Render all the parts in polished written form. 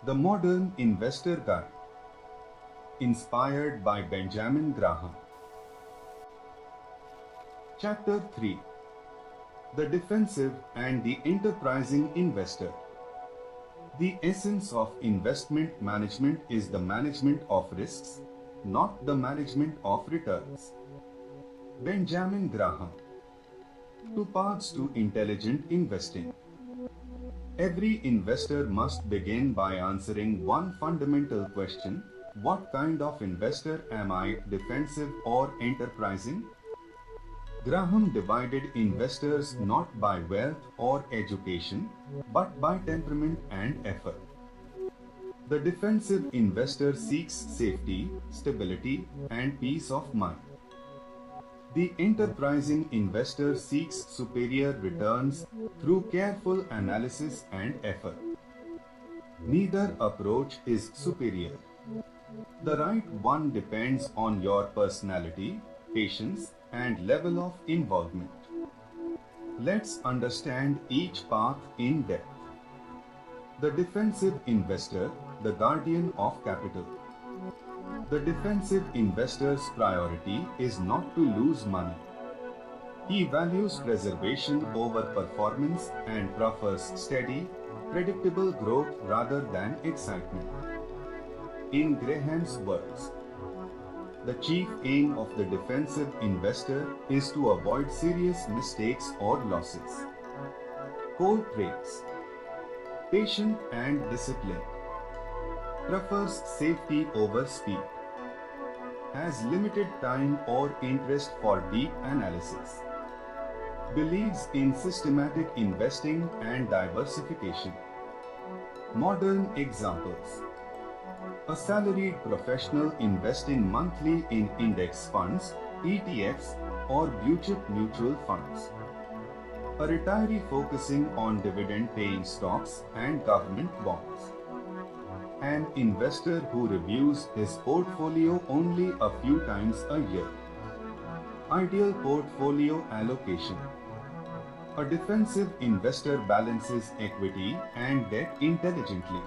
The Modern Investor Guide, inspired by Benjamin Graham. Chapter 3: The Defensive and the Enterprising Investor. The essence of investment management is the management of risks, not the management of returns. Benjamin Graham. Two paths to intelligent investing. Every investor must begin by answering one fundamental question: what kind of investor am I, defensive or enterprising? Graham divided investors not by wealth or education, but by temperament and effort. The defensive investor seeks safety, stability, and peace of mind. The enterprising investor seeks superior returns through careful analysis and effort. Neither approach is superior. The right one depends on your personality, patience, and level of involvement. Let's understand each path in depth. The defensive investor, the guardian of capital. The defensive investor's priority is not to lose money. He values preservation over performance and prefers steady, predictable growth rather than excitement. In Graham's words, the chief aim of the defensive investor is to avoid serious mistakes or losses. Core traits: patient and disciplined. Prefers safety over speed. Has limited time or interest for deep analysis. Believes in systematic investing and diversification. Modern examples: a salaried professional investing monthly in index funds, ETFs, or blue-chip mutual funds. A retiree focusing on dividend-paying stocks and government bonds. An investor who reviews his portfolio only a few times a year. Ideal portfolio allocation. A defensive investor balances equity and debt intelligently.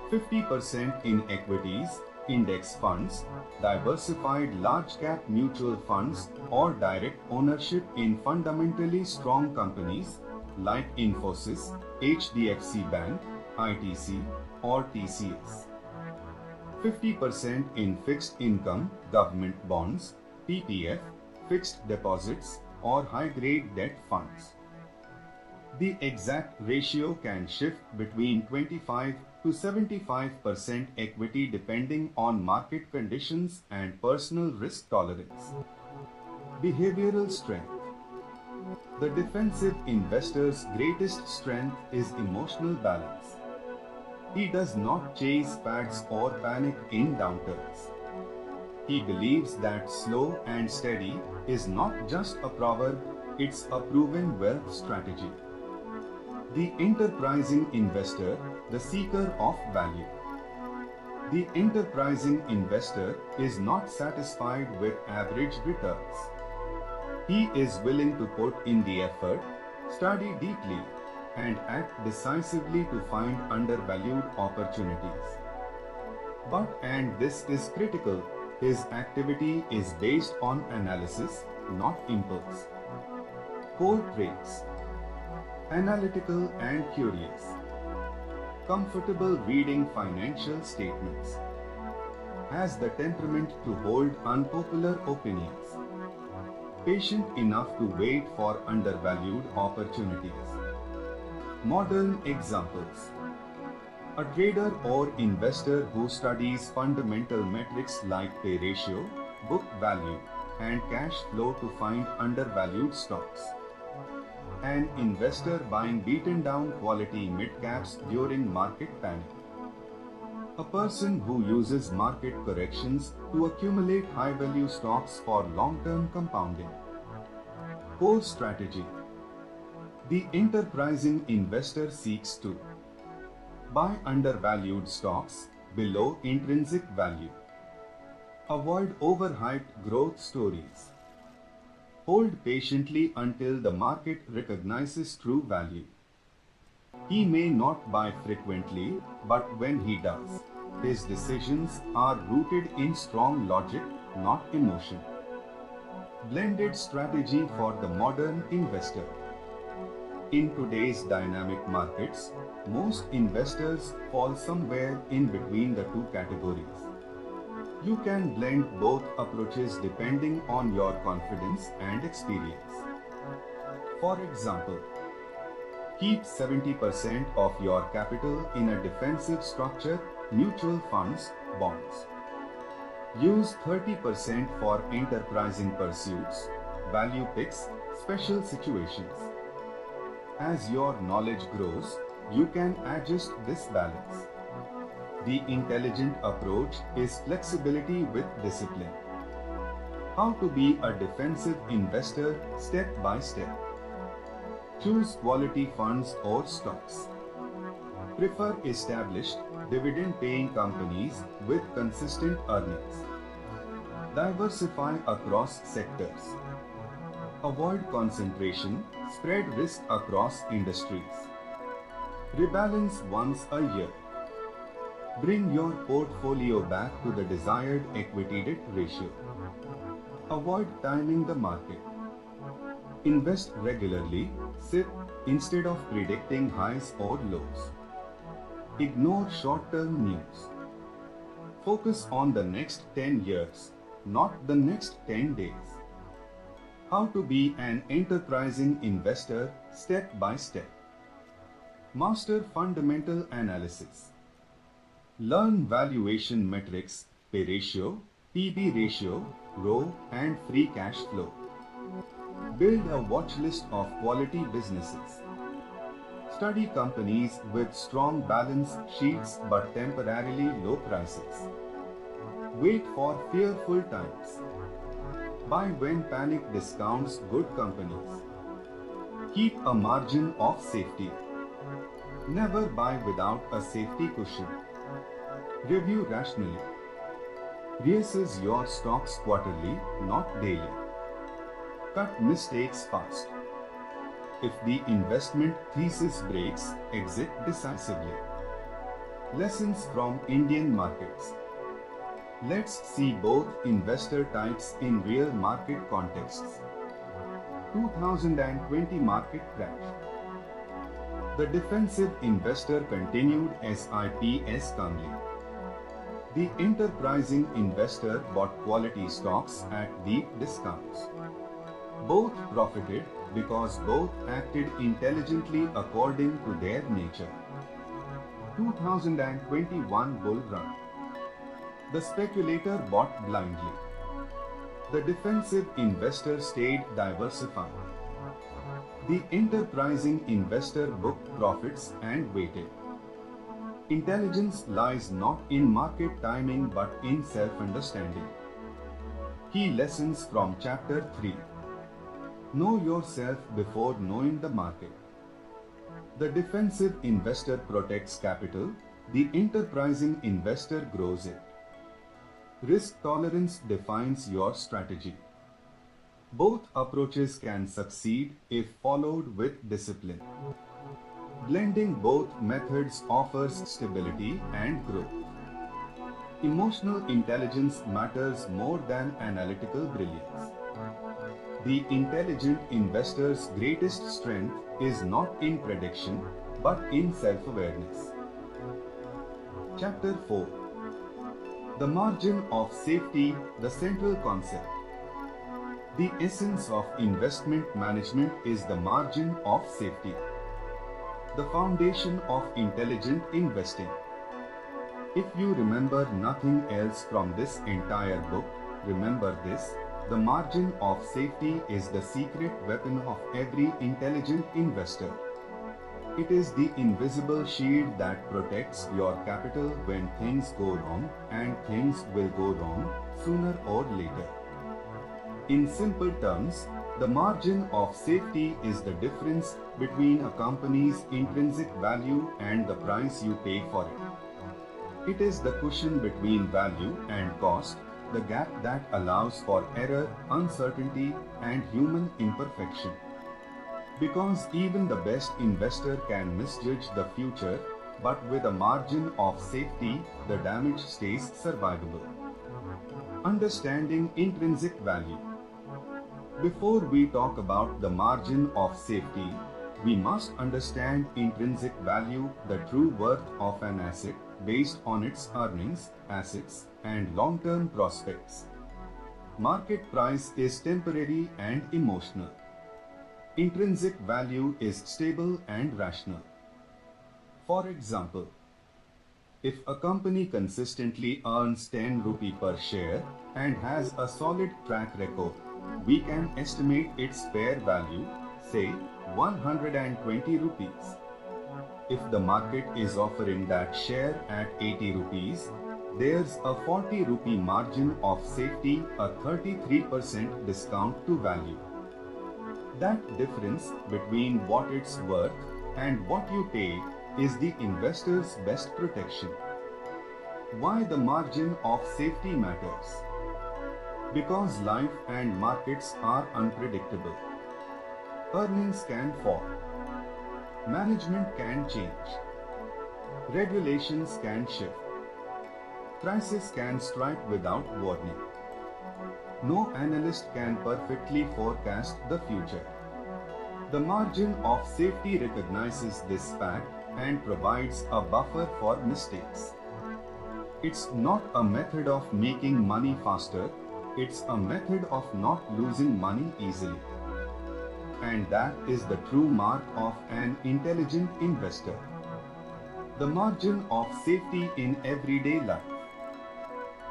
50% in equities, index funds, diversified large-cap mutual funds, or direct ownership in fundamentally strong companies like Infosys, HDFC Bank, ITC, or TCS. 50% in fixed income, government bonds, PPF, fixed deposits, or high-grade debt funds. The exact ratio can shift between 25 to 75% equity depending on market conditions and personal risk tolerance. Behavioral strength. The defensive investor's greatest strength is emotional balance. He does not chase fads or panic in downturns. He believes that slow and steady is not just a proverb, it's a proven wealth strategy. The enterprising investor, the seeker of value. The enterprising investor is not satisfied with average returns. He is willing to put in the effort, study deeply, and act decisively to find undervalued opportunities. But, and this is critical, his activity is based on analysis, not impulse. Core traits: analytical and curious. Comfortable reading financial statements. Has the temperament to hold unpopular opinions. Patient enough to wait for undervalued opportunities. Modern examples: a trader or investor who studies fundamental metrics like pay ratio, book value, and cash flow to find undervalued stocks. An investor buying beaten down quality mid-caps during market panic. A person who uses market corrections to accumulate high-value stocks for long-term compounding. Core strategy: the enterprising investor seeks to buy undervalued stocks below intrinsic value. Avoid overhyped growth stories. Hold patiently until the market recognizes true value. He may not buy frequently, but when he does, his decisions are rooted in strong logic, not emotion. Blended strategy for the modern investor. In today's dynamic markets, most investors fall somewhere in between the two categories. You can blend both approaches depending on your confidence and experience. For example, keep 70% of your capital in a defensive structure, mutual funds, bonds. Use 30% for enterprising pursuits, value picks, special situations. As your knowledge grows, you can adjust this balance. The intelligent approach is flexibility with discipline. How to be a defensive investor step by step. Choose quality funds or stocks. Prefer established, dividend-paying companies with consistent earnings. Diversify across sectors. Avoid concentration, spread risk across industries. Rebalance once a year. Bring your portfolio back to the desired equity-debt ratio. Avoid timing the market. Invest regularly, SIP, instead of predicting highs or lows. Ignore short-term news. Focus on the next 10 years, not the next 10 days. How to be an enterprising investor step by step. Master fundamental analysis. Learn valuation metrics, P/E ratio, PB ratio, ROE, and free cash flow. Build a watch list of quality businesses. Study companies with strong balance sheets but temporarily low prices. Wait for fearful times. Buy when panic discounts good companies. Keep a margin of safety. Never buy without a safety cushion. Review rationally. Reassess your stocks quarterly, not daily. Cut mistakes fast. If the investment thesis breaks, exit decisively. Lessons from Indian markets. Let's see both investor types in real market contexts. 2020 market crash. The defensive investor continued SIPs calmly. The enterprising investor bought quality stocks at deep discounts. Both profited because both acted intelligently according to their nature. 2021 bull run. The speculator bought blindly. The defensive investor stayed diversified. The enterprising investor booked profits and waited. Intelligence lies not in market timing but in self-understanding. Key lessons from Chapter 3. Know yourself before knowing the market. The defensive investor protects capital, the enterprising investor grows it. Risk tolerance defines your strategy. Both approaches can succeed if followed with discipline. Blending both methods offers stability and growth. Emotional intelligence matters more than analytical brilliance. The intelligent investor's greatest strength is not in prediction, but in self-awareness. Chapter 4. The margin of safety, the central concept. The essence of investment management is the margin of safety, the foundation of intelligent investing. If you remember nothing else from this entire book, remember this: the margin of safety is the secret weapon of every intelligent investor. It is the invisible shield that protects your capital when things go wrong, and things will go wrong sooner or later. In simple terms, the margin of safety is the difference between a company's intrinsic value and the price you pay for it. It is the cushion between value and cost, the gap that allows for error, uncertainty, and human imperfection. Because even the best investor can misjudge the future, but with a margin of safety, the damage stays survivable. Understanding intrinsic value. Before we talk about the margin of safety, we must understand intrinsic value, the true worth of an asset based on its earnings, assets, and long-term prospects. Market price is temporary and emotional. Intrinsic value is stable and rational. For example, if a company consistently earns 10 rupee per share and has a solid track record, we can estimate its fair value, say 120 rupees. If the market is offering that share at 80 rupees, there's a 40 rupee margin of safety, a 33% discount to value. That difference between what it's worth and what you pay is the investor's best protection. Why the margin of safety matters? Because life and markets are unpredictable. Earnings can fall. Management can change. Regulations can shift. Prices can strike without warning. No analyst can perfectly forecast the future. The margin of safety recognizes this fact and provides a buffer for mistakes. It's not a method of making money faster, it's a method of not losing money easily. And that is the true mark of an intelligent investor. The margin of safety in everyday life.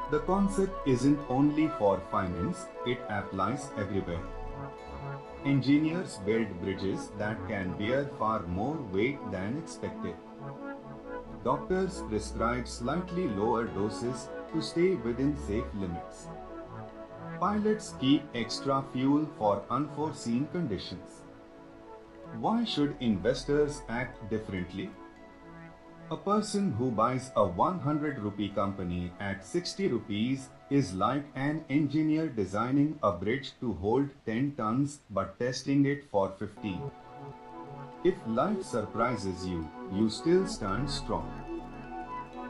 The concept isn't only for finance, it applies everywhere. Engineers build bridges that can bear far more weight than expected. Doctors prescribe slightly lower doses to stay within safe limits. Pilots keep extra fuel for unforeseen conditions. Why should investors act differently? A person who buys a 100 rupee company at 60 rupees is like an engineer designing a bridge to hold 10 tons but testing it for 15. If life surprises you, you still stand strong.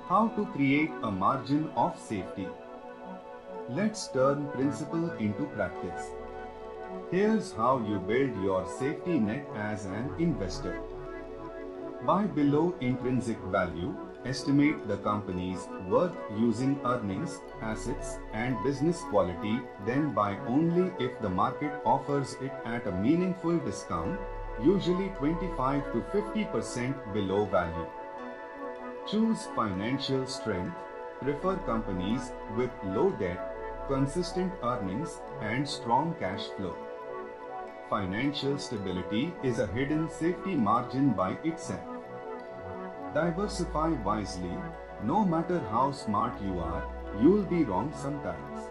How to create a margin of safety? Let's turn principle into practice. Here's how you build your safety net as an investor. Buy below intrinsic value, estimate the company's worth using earnings, assets, and business quality, then buy only if the market offers it at a meaningful discount, usually 25 to 50% below value. Choose financial strength, prefer companies with low debt, consistent earnings, and strong cash flow. Financial stability is a hidden safety margin by itself. Diversify wisely. No matter how smart you are, you'll be wrong sometimes.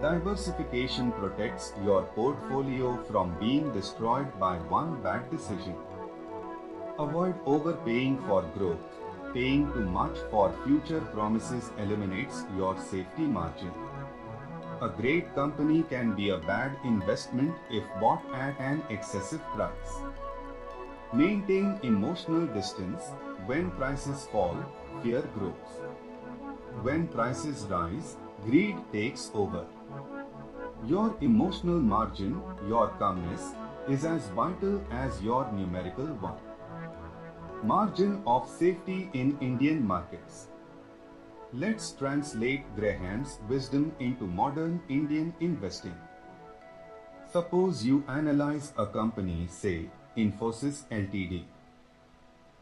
Diversification protects your portfolio from being destroyed by one bad decision. Avoid overpaying for growth. Paying too much for future promises eliminates your safety margin. A great company can be a bad investment if bought at an excessive price. Maintain emotional distance. When prices fall, fear grows. When prices rise, greed takes over. Your emotional margin, your calmness, is as vital as your numerical one. Margin of safety in Indian markets. Let's translate Graham's wisdom into modern Indian investing. Suppose you analyze a company, say Infosys Ltd.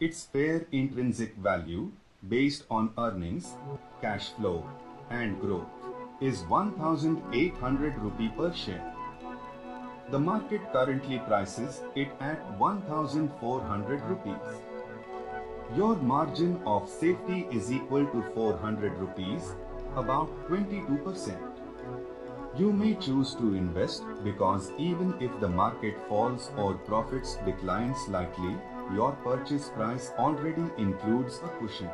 Its fair intrinsic value, based on earnings, cash flow, and growth, is 1,800 rupee per share. The market currently prices it at 1,400 rupees. Your margin of safety is equal to 400 rupees, about 22%. You may choose to invest because even if the market falls or profits decline slightly, your purchase price already includes a cushion.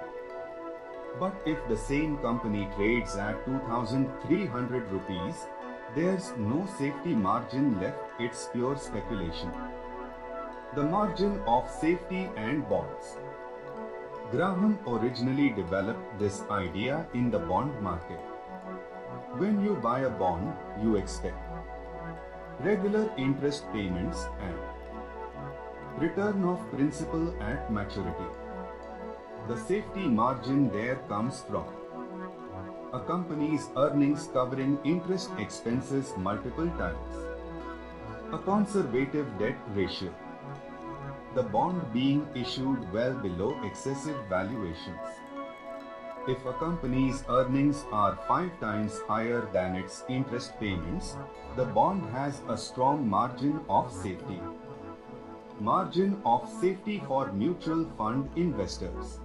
But if the same company trades at 2,300 rupees, there's no safety margin left, it's pure speculation. The margin of safety and bonds. Graham originally developed this idea in the bond market. When you buy a bond, you expect regular interest payments and return of principal at maturity. The safety margin there comes from a company's earnings covering interest expenses multiple times, a conservative debt ratio, the bond being issued well below excessive valuations. If a company's earnings are 5 times higher than its interest payments, the bond has a strong margin of safety. Margin of safety for mutual fund investors.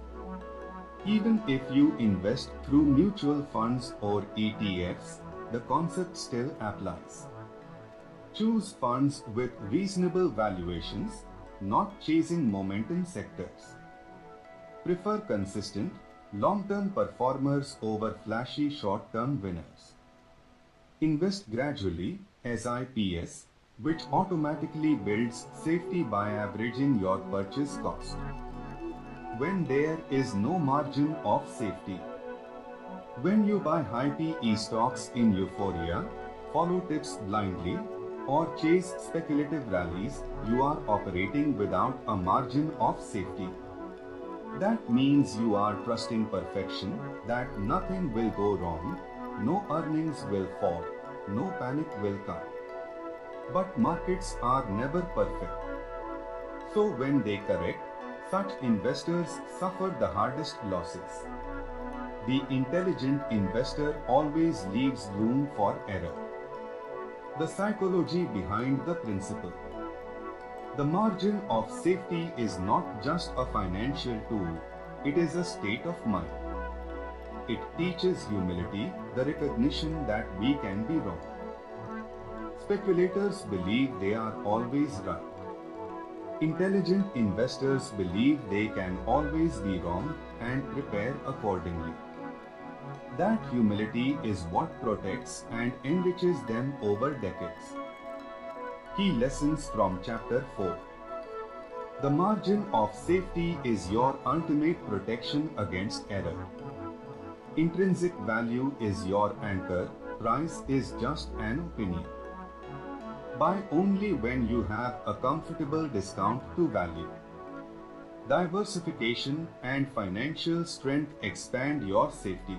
Even if you invest through mutual funds or ETFs, the concept still applies. Choose funds with reasonable valuations, not chasing momentum sectors. Prefer consistent, long-term performers over flashy short-term winners. Invest gradually, SIPs, which automatically builds safety by averaging your purchase cost. When there is no margin of safety. When you buy high PE stocks in euphoria, follow tips blindly, or chase speculative rallies, you are operating without a margin of safety. That means you are trusting perfection, that nothing will go wrong, no earnings will fall, no panic will come. But markets are never perfect. So when they correct, such investors suffer the hardest losses. The intelligent investor always leaves room for error. The psychology behind the principle. The margin of safety is not just a financial tool, it is a state of mind. It teaches humility, the recognition that we can be wrong. Speculators believe they are always right. Intelligent investors believe they can always be wrong and prepare accordingly. That humility is what protects and enriches them over decades. Key lessons from Chapter 4. The margin of safety is your ultimate protection against error. Intrinsic value is your anchor, price is just an opinion. Buy only when you have a comfortable discount to value. Diversification and financial strength expand your safety.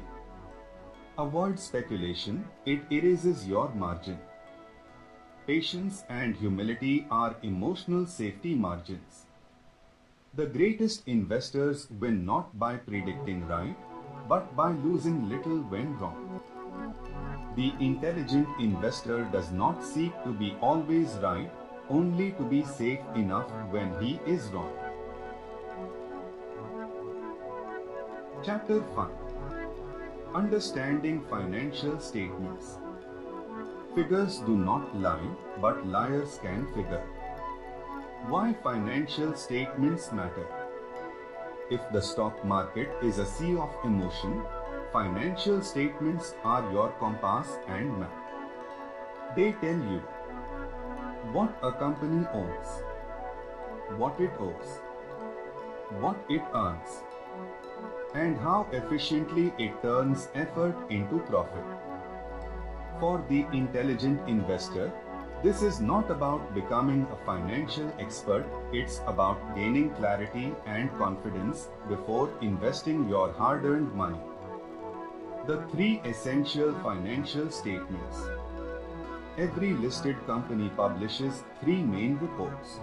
Avoid speculation, it erases your margin. Patience and humility are emotional safety margins. The greatest investors win not by predicting right, but by losing little when wrong. The intelligent investor does not seek to be always right, only to be safe enough when he is wrong. Chapter 5. Understanding financial statements. Figures do not lie, but liars can figure. Why financial statements matter? If the stock market is a sea of emotion, financial statements are your compass and map. They tell you what a company owns, what it owes, what it earns, and how efficiently it turns effort into profit. For the intelligent investor, this is not about becoming a financial expert, it's about gaining clarity and confidence before investing your hard-earned money. The 3 essential financial statements. Every listed company publishes 3 main reports.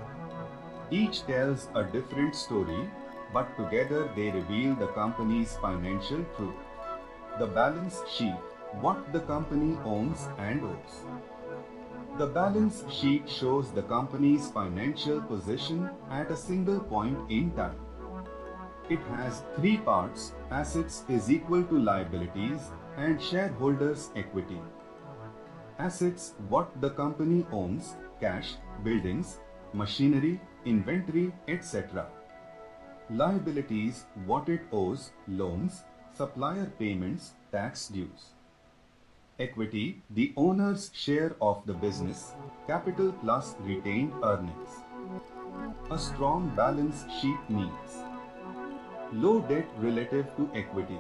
Each tells a different story, but together they reveal the company's financial truth. The balance sheet, what the company owns and owes. The balance sheet shows the company's financial position at a single point in time. It has 3 parts: assets is equal to liabilities and shareholders' equity. Assets, what the company owns, cash, buildings, machinery, inventory, etc. Liabilities, what it owes, loans, supplier payments, tax dues. Equity, the owner's share of the business, capital plus retained earnings. A strong balance sheet means low debt relative to equity,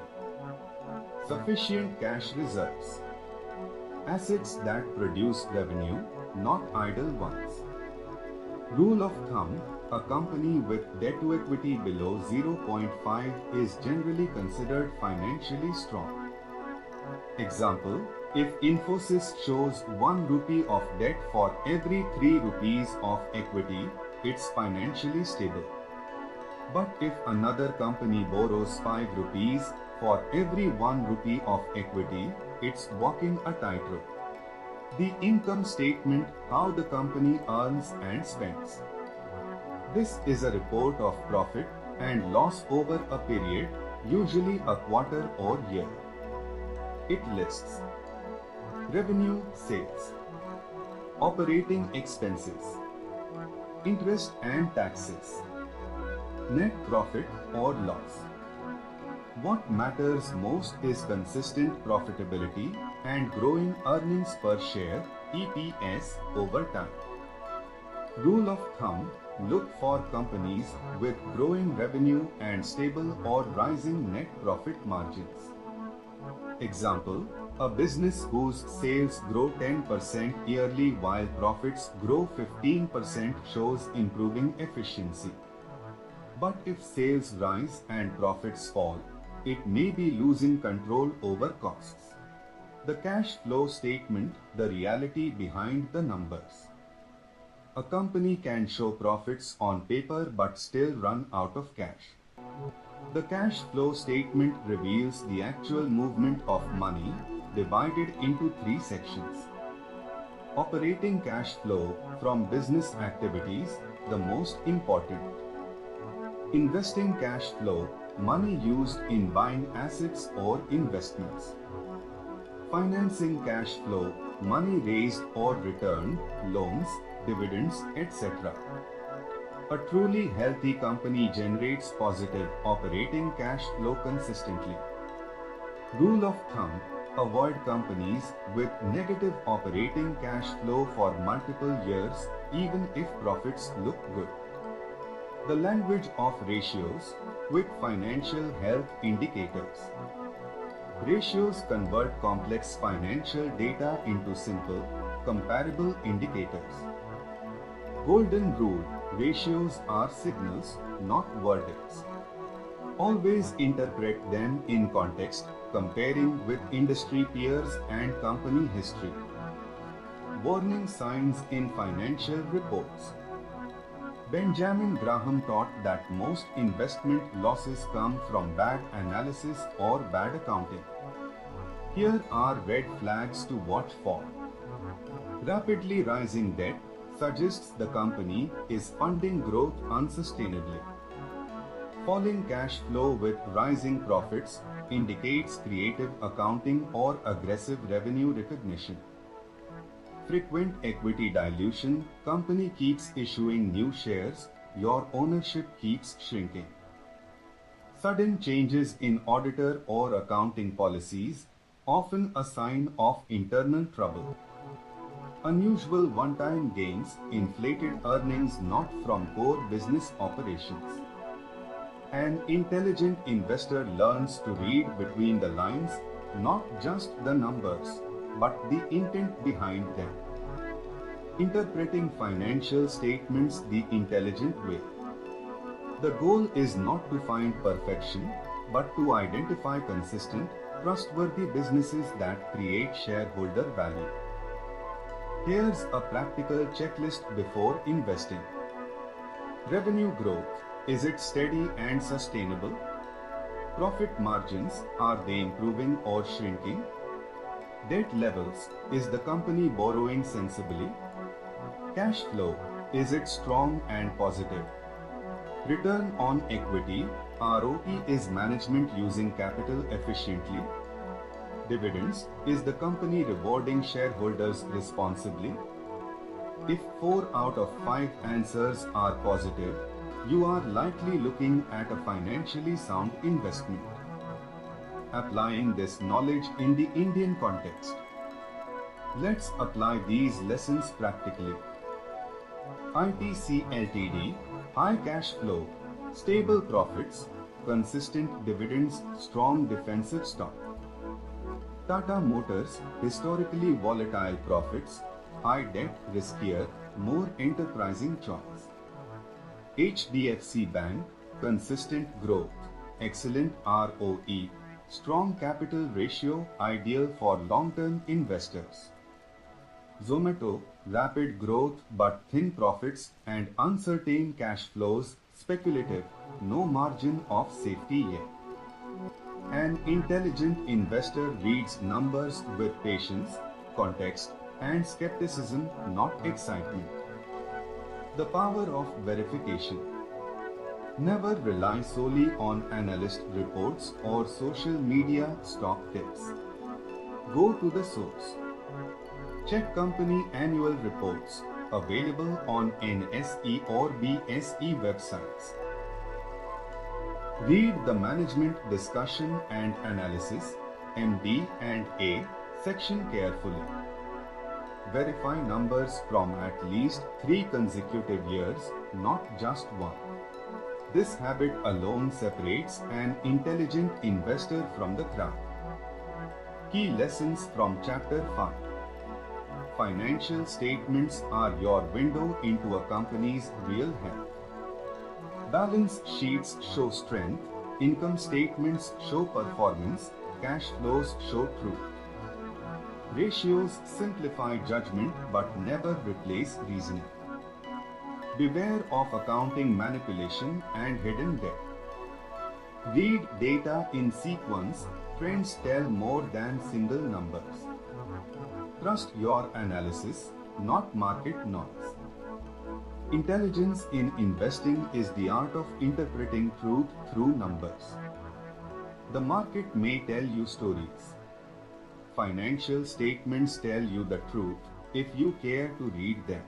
sufficient cash reserves, assets that produce revenue, not idle ones. Rule of thumb, a company with debt to equity below 0.5 is generally considered financially strong. Example, if Infosys shows 1 rupee of debt for every 3 rupees of equity, it's financially stable. But if another company borrows 5 rupees for every 1 rupee of equity, it's walking a tightrope. The income statement, how the company earns and spends. This is a report of profit and loss over a period, usually a quarter or year. It lists revenue, sales, operating expenses, interest and taxes, net profit or loss. What matters most is consistent profitability and growing earnings per share (EPS) over time. Rule of thumb, look for companies with growing revenue and stable or rising net profit margins. Example, a business whose sales grow 10% yearly while profits grow 15% shows improving efficiency. But if sales rise and profits fall, it may be losing control over costs. The cash flow statement, the reality behind the numbers. A company can show profits on paper but still run out of cash. The cash flow statement reveals the actual movement of money divided into 3 sections. Operating cash flow from business activities, the most important. Investing cash flow, money used in buying assets or investments. Financing cash flow, money raised or returned, loans, dividends, etc. A truly healthy company generates positive operating cash flow consistently. Rule of thumb, avoid companies with negative operating cash flow for multiple years, even if profits look good. The language of ratios, quick financial health indicators. Ratios convert complex financial data into simple, comparable indicators. Golden rule, ratios are signals, not verdicts. Always interpret them in context, comparing with industry peers and company history. Warning signs in financial reports. Benjamin Graham taught that most investment losses come from bad analysis or bad accounting. Here are red flags to watch for. Rapidly rising debt suggests the company is funding growth unsustainably. Falling cash flow with rising profits indicates creative accounting or aggressive revenue recognition. Frequent equity dilution, company keeps issuing new shares, your ownership keeps shrinking. Sudden changes in auditor or accounting policies, often a sign of internal trouble. Unusual one-time gains, inflated earnings not from core business operations. An intelligent investor learns to read between the lines, not just the numbers, but the intent behind them. Interpreting financial statements the intelligent way. The goal is not to find perfection, but to identify consistent, trustworthy businesses that create shareholder value. Here's a practical checklist before investing. Revenue growth, is it steady and sustainable? Profit margins, are they improving or shrinking? Debt levels, is the company borrowing sensibly? Cash flow, is it strong and positive? Return on equity, ROE, is management using capital efficiently? Dividends, is the company rewarding shareholders responsibly? If 4 out of 5 answers are positive, you are likely looking at a financially sound investment. Applying this knowledge in the Indian context. Let's apply these lessons practically. ITC Ltd, High cash flow, stable profits, consistent dividends, strong defensive stock. Tata Motors, historically volatile profits, high debt, riskier, more enterprising choice. HDFC Bank, consistent growth, excellent ROE, strong capital ratio, ideal for long-term investors. Zomato, rapid growth but thin profits and uncertain cash flows, speculative, no margin of safety yet. An intelligent investor reads numbers with patience, context, and skepticism, not excitement. The power of verification. Never rely solely on analyst reports or social media stock tips. Go to the source. Check company annual reports, available on NSE or BSE websites. Read the Management Discussion and Analysis (MD and A) section carefully. Verify numbers from at least 3 consecutive years, not just one. This habit alone separates an intelligent investor from the crowd. Key lessons from Chapter 5. Financial statements are your window into a company's real health. Balance sheets show strength, income statements show performance, cash flows show truth. Ratios simplify judgment but never replace reasoning. Beware of accounting manipulation and hidden debt. Read data in sequence, trends tell more than single numbers. Trust your analysis, not market noise. Intelligence in investing is the art of interpreting truth through numbers. The market may tell you stories. Financial statements tell you the truth if you care to read them.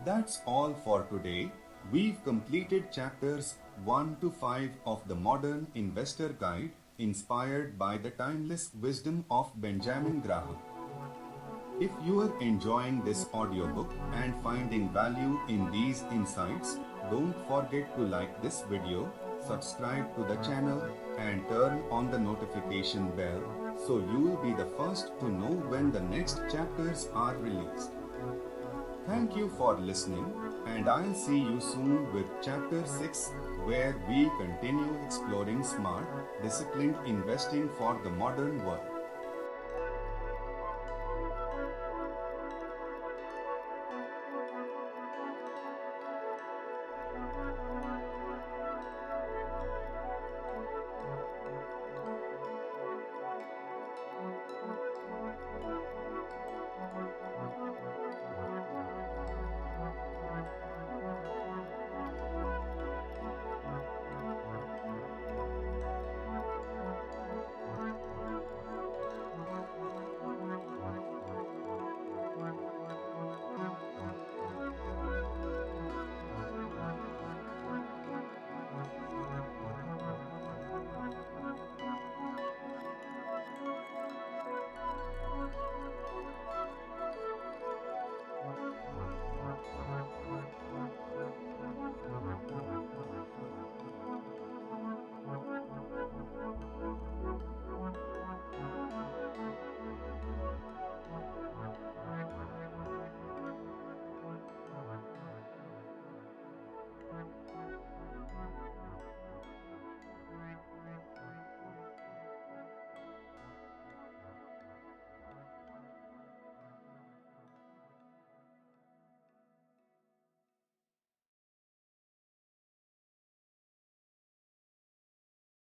That's all for today. We've completed chapters 1 to 5 of the Modern Investor Guide, inspired by the timeless wisdom of Benjamin Graham. If you are enjoying this audiobook and finding value in these insights, don't forget to like this video, subscribe to the channel, and turn on the notification bell so you will be the first to know when the next chapters are released. Thank you for listening, and I'll see you soon with Chapter 6, where we continue exploring smart, disciplined investing for the modern world.